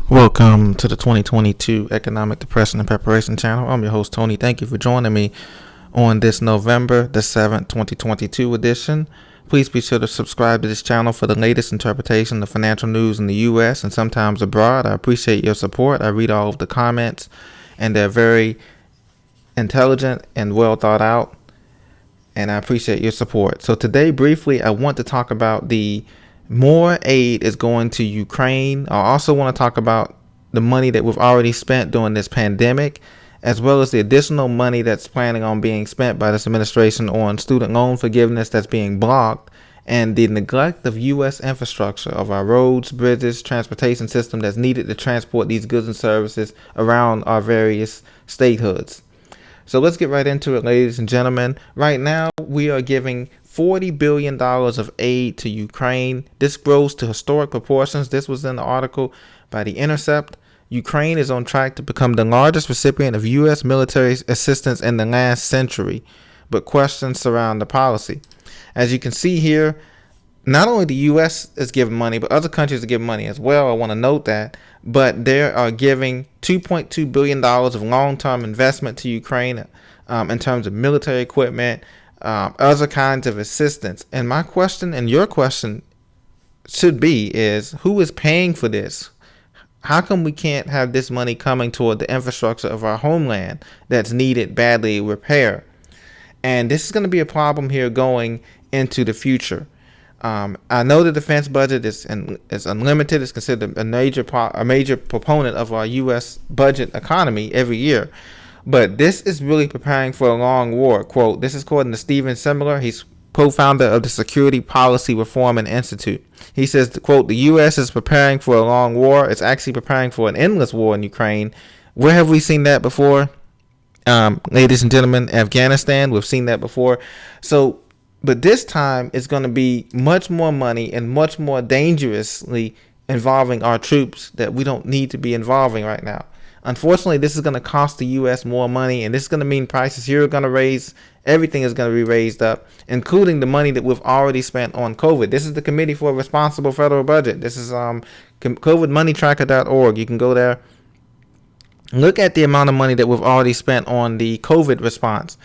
Welcome to the 2022 Economic Depression and Preparation Channel. I'm your host, Tony. Thank you for joining me on this November the 7th, 2022 edition. Please be sure to subscribe to this channel for the latest interpretation of financial news in the U.S. and sometimes abroad. I appreciate your support. I read all of the comments, and they're very intelligent and well thought out, and I appreciate your support. So today, briefly, I want to talk about the more aid is going to Ukraine. I also want to talk about the money that we've already spent during this pandemic, as well as the additional money that's planning on being spent by this administration on student loan forgiveness that's being blocked, and the neglect of U.S. infrastructure of our roads, bridges, transportation system that's needed to transport these goods and services around our various statehoods. So let's get right into it, ladies and gentlemen. Right now, we are giving $40 billion of aid to Ukraine. This grows to historic proportions. This was in the article by The Intercept. Ukraine is on track to become the largest recipient of U.S. military assistance in the last century, but questions surround the policy. As you can see here, not only the U.S. is giving money, but other countries are giving money as well. I want to note that. But they are giving $2.2 billion of long-term investment to Ukraine in terms of military equipment, other kinds of assistance. And my question and your question should be is, who is paying for this? How come we can't have this money coming toward the infrastructure of our homeland that's needed badly repair? And this is going to be a problem here going into the future. I know the defense budget is unlimited. It's considered a major proponent of our U.S. budget economy every year. But this is really preparing for a long war. Quote, this is according to Steven Simler. He's co-founder of the Security Policy Reform and Institute. He says, quote, the U.S. is preparing for a long war. It's actually preparing for an endless war in Ukraine. Where have we seen that before? Ladies and gentlemen, Afghanistan, we've seen that before. But this time it's going to be much more money and much more dangerously involving our troops that we don't need to be involving right now. Unfortunately, this is going to cost the U.S. more money, and this is going to mean prices here are going to raise. Everything is going to be raised up, including the money that we've already spent on COVID. This is the Committee for a Responsible Federal Budget. This is COVIDmoneytracker.org. You can go there. Look at the amount of money that we've already spent on the COVID response.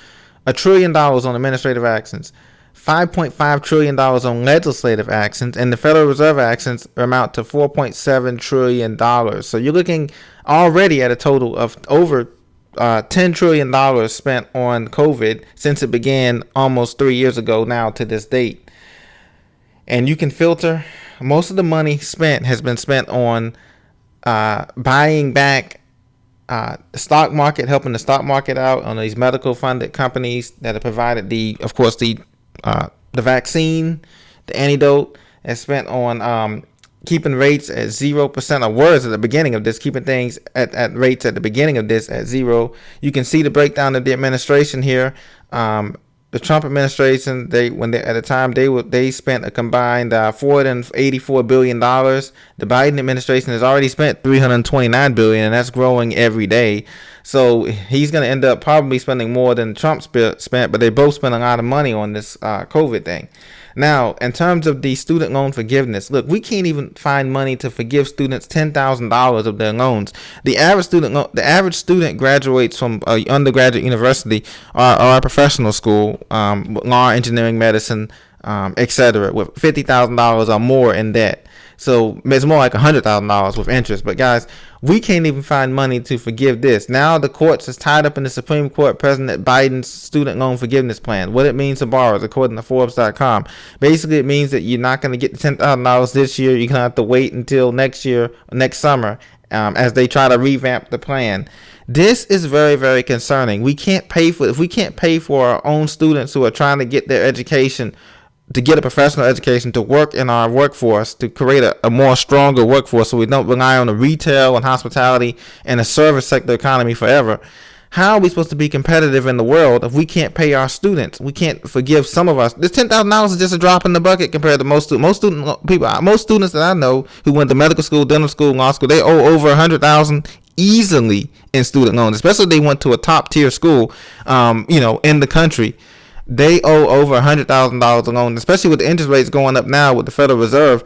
$1 trillion on administrative actions. $5.5 trillion on legislative actions, and the Federal Reserve actions amount to $4.7 trillion. So you're looking already at a total of over $10 trillion spent on COVID since it began almost 3 years ago now to this date. And you can filter. Most of the money spent has been spent on buying back the stock market, helping the stock market out on these medical funded companies that have provided the vaccine, the antidote, and spent on keeping rates at 0%, or words at the beginning of this, keeping things at rates at the beginning of this at zero. You can see the breakdown of the administration here. The Trump administration, they spent a combined $484 billion. The Biden administration has already spent $329 billion, and that's growing every day. So he's going to end up probably spending more than Trump spent, but they both spent a lot of money on this COVID thing. Now, in terms of the student loan forgiveness, look, we can't even find money to forgive students $10,000 of their loans. The average student graduates from an undergraduate university or a professional school, law, engineering, medicine, etc., with $50,000 or more in debt. So it's more like $100,000 with interest. But guys, we can't even find money to forgive this. Now the courts is tied up in the Supreme Court President Biden's student loan forgiveness plan. What it means to borrowers, according to Forbes.com. Basically, it means that you're not going to get the $10,000 this year. You're going to have to wait until next year, next summer, as they try to revamp the plan. This is very, very concerning. If we can't pay for our own students who are trying to get their education, to get a professional education, to work in our workforce, to create a more stronger workforce so we don't rely on the retail and hospitality and the service sector economy forever. How are we supposed to be competitive in the world if we can't pay our students? We can't forgive some of us. This $10,000 is just a drop in the bucket compared to most students that I know who went to medical school, dental school, law school. They owe over $100,000 easily in student loans, especially if they went to a top tier school, in the country. They owe over $100,000 alone, especially with the interest rates going up now with the Federal Reserve.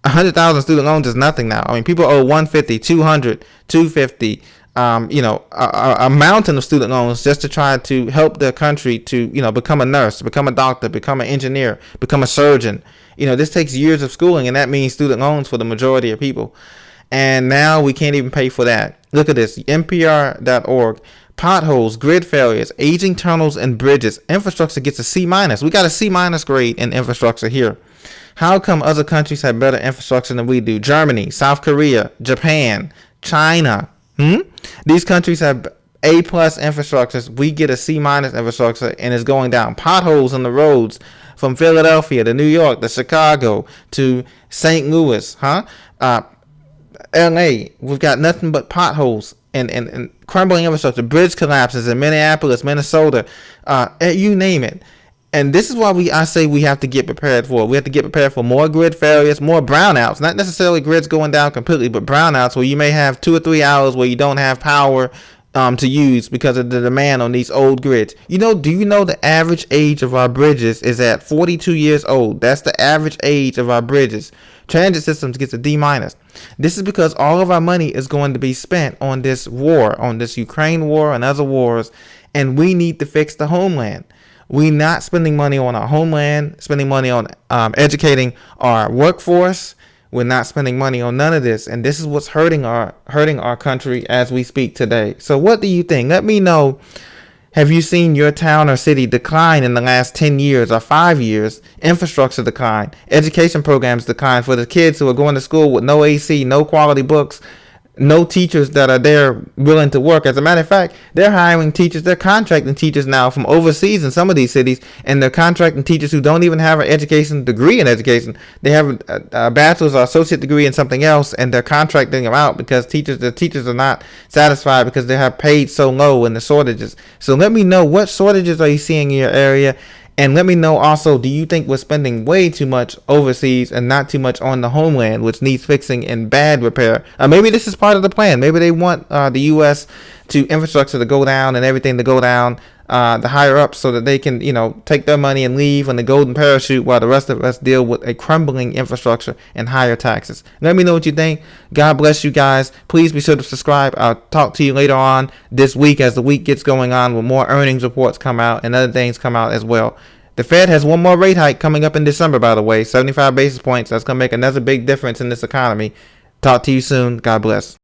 100,000 student loans is nothing now. I mean, people owe 150, 200, 250. A mountain of student loans just to try to help their country to, become a nurse, become a doctor, become an engineer, become a surgeon. This takes years of schooling, and that means student loans for the majority of people. And now we can't even pay for that. Look at this, NPR.org. Potholes, grid failures, aging tunnels and bridges. Infrastructure gets a C-. We got a C- grade in infrastructure here. How come other countries have better infrastructure than we do? Germany, South Korea, Japan, China. These countries have A+ infrastructures. We get a C- infrastructure, and it's going down. Potholes on the roads from Philadelphia to New York to Chicago to St. Louis, LA. We've got nothing but potholes and crumbling infrastructure. Bridge collapses in Minneapolis, Minnesota, you name it. And this is why I say we have to get prepared for it. We have to get prepared for more grid failures, more brownouts. Not necessarily grids going down completely, but brownouts where you may have 2 or 3 hours where you don't have power to use because of the demand on these old grids. Do you know the average age of our bridges is at 42 years old? That's the average age of our bridges. Transit systems gets a D-. This is because all of our money is going to be spent on this war, on this Ukraine war and other wars, and we need to fix the homeland. We're not spending money on our homeland, spending money on educating our workforce. We're not spending money on none of this, and this is what's hurting our country as we speak today. So what do you think? Let me know. Have you seen your town or city decline in the last 10 years or 5 years? Infrastructure decline, education programs decline for the kids who are going to school with no AC, no quality books, no teachers that are there willing to work. As a matter of fact, they're hiring teachers, they're contracting teachers now from overseas in some of these cities, and they're contracting teachers who don't even have an education degree in education. They have a bachelor's or associate degree in something else, and they're contracting them out because the teachers are not satisfied because they have paid so low in the shortages. So let me know, what shortages are you seeing in your area? And let me know also, do you think we're spending way too much overseas and not too much on the homeland, which needs fixing and bad repair? Maybe this is part of the plan. Maybe they want the U.S. infrastructure to go down and everything to go down, the higher ups, so that they can, take their money and leave on the golden parachute while the rest of us deal with a crumbling infrastructure and higher taxes. Let me know what you think. God bless you guys. Please be sure to subscribe. I'll talk to you later on this week as the week gets going on, with more earnings reports come out and other things come out as well. The Fed has one more rate hike coming up in December, by the way, 75 basis points. That's going to make another big difference in this economy. Talk to you soon. God bless.